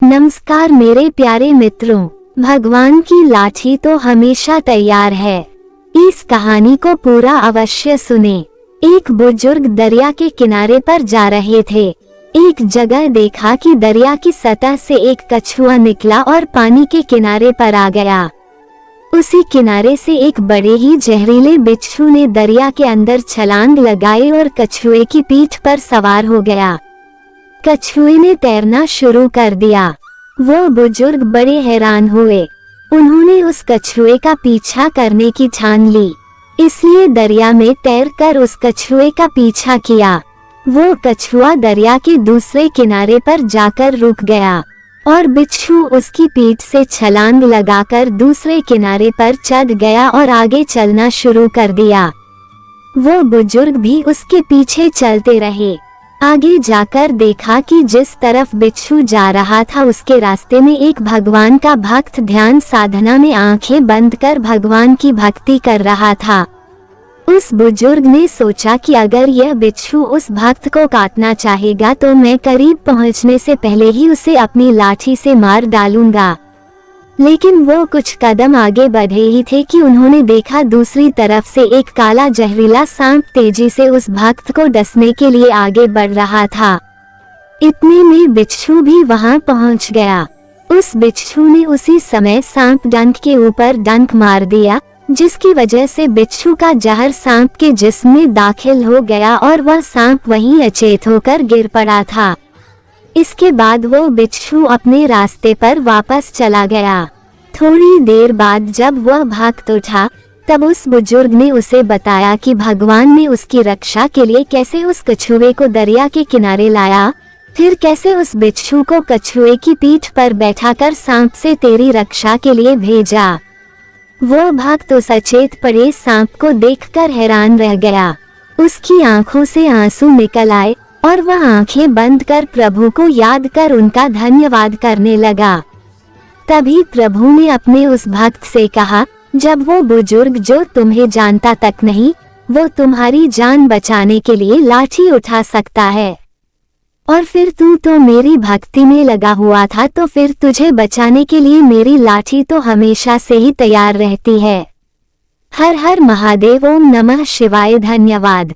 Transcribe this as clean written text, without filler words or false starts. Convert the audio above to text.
नमस्कार मेरे प्यारे मित्रों, भगवान की लाठी तो हमेशा तैयार है। इस कहानी को पूरा अवश्य सुने। एक बुजुर्ग दरिया के किनारे पर जा रहे थे। एक जगह देखा कि दरिया की सतह से एक कछुआ निकला और पानी के किनारे पर आ गया। उसी किनारे से एक बड़े ही जहरीले बिच्छू ने दरिया के अंदर छलांग लगाई और कछुए की पीठ पर सवार हो गया। कछुए ने तैरना शुरू कर दिया। वो बुजुर्ग बड़े हैरान हुए। उन्होंने उस कछुए का पीछा करने की ठान ली, इसलिए दरिया में तैरकर उस कछुए का पीछा किया। वो कछुआ दरिया के दूसरे किनारे पर जाकर रुक गया और बिच्छू उसकी पीठ से छलांग लगाकर दूसरे किनारे पर चढ़ गया और आगे चलना शुरू कर दिया। वो बुजुर्ग भी उसके पीछे चलते रहे। आगे जाकर देखा कि जिस तरफ बिच्छू जा रहा था उसके रास्ते में एक भगवान का भक्त ध्यान साधना में आंखें बंद कर भगवान की भक्ति कर रहा था। उस बुजुर्ग ने सोचा कि अगर यह बिच्छू उस भक्त को काटना चाहेगा तो मैं करीब पहुंचने से पहले ही उसे अपनी लाठी से मार डालूंगा। लेकिन वो कुछ कदम आगे बढ़े ही थे कि उन्होंने देखा दूसरी तरफ से एक काला जहरीला सांप तेजी से उस भक्त को डसने के लिए आगे बढ़ रहा था। इतने में बिच्छू भी वहां पहुंच गया। उस बिच्छू ने उसी समय सांप डंक के ऊपर डंक मार दिया, जिसकी वजह से बिच्छू का जहर सांप के जिस्म में दाखिल हो गया और वह सांप वहीं अचेत होकर गिर पड़ा था। इसके बाद वो बिच्छू अपने रास्ते पर वापस चला गया। थोड़ी देर बाद जब वह भक्त उठा, तब उस बुजुर्ग ने उसे बताया कि भगवान ने उसकी रक्षा के लिए कैसे उस कछुए को दरिया के किनारे लाया, फिर कैसे उस बिच्छू को कछुए की पीठ पर बैठाकर सांप से तेरी रक्षा के लिए भेजा। वो भक्त उस अचेत पड़े सांप को देखकर हैरान रह गया। उसकी आंखों से आंसू निकल आए और वह आंखें बंद कर प्रभु को याद कर उनका धन्यवाद करने लगा। तभी प्रभु ने अपने उस भक्त से कहा, जब वो बुजुर्ग जो तुम्हें जानता तक नहीं, वो तुम्हारी जान बचाने के लिए लाठी उठा सकता है, और फिर तू तो मेरी भक्ति में लगा हुआ था, तो फिर तुझे बचाने के लिए मेरी लाठी तो हमेशा से ही तैयार रहती है। हर हर महादेव। ओम नमः शिवाय। धन्यवाद।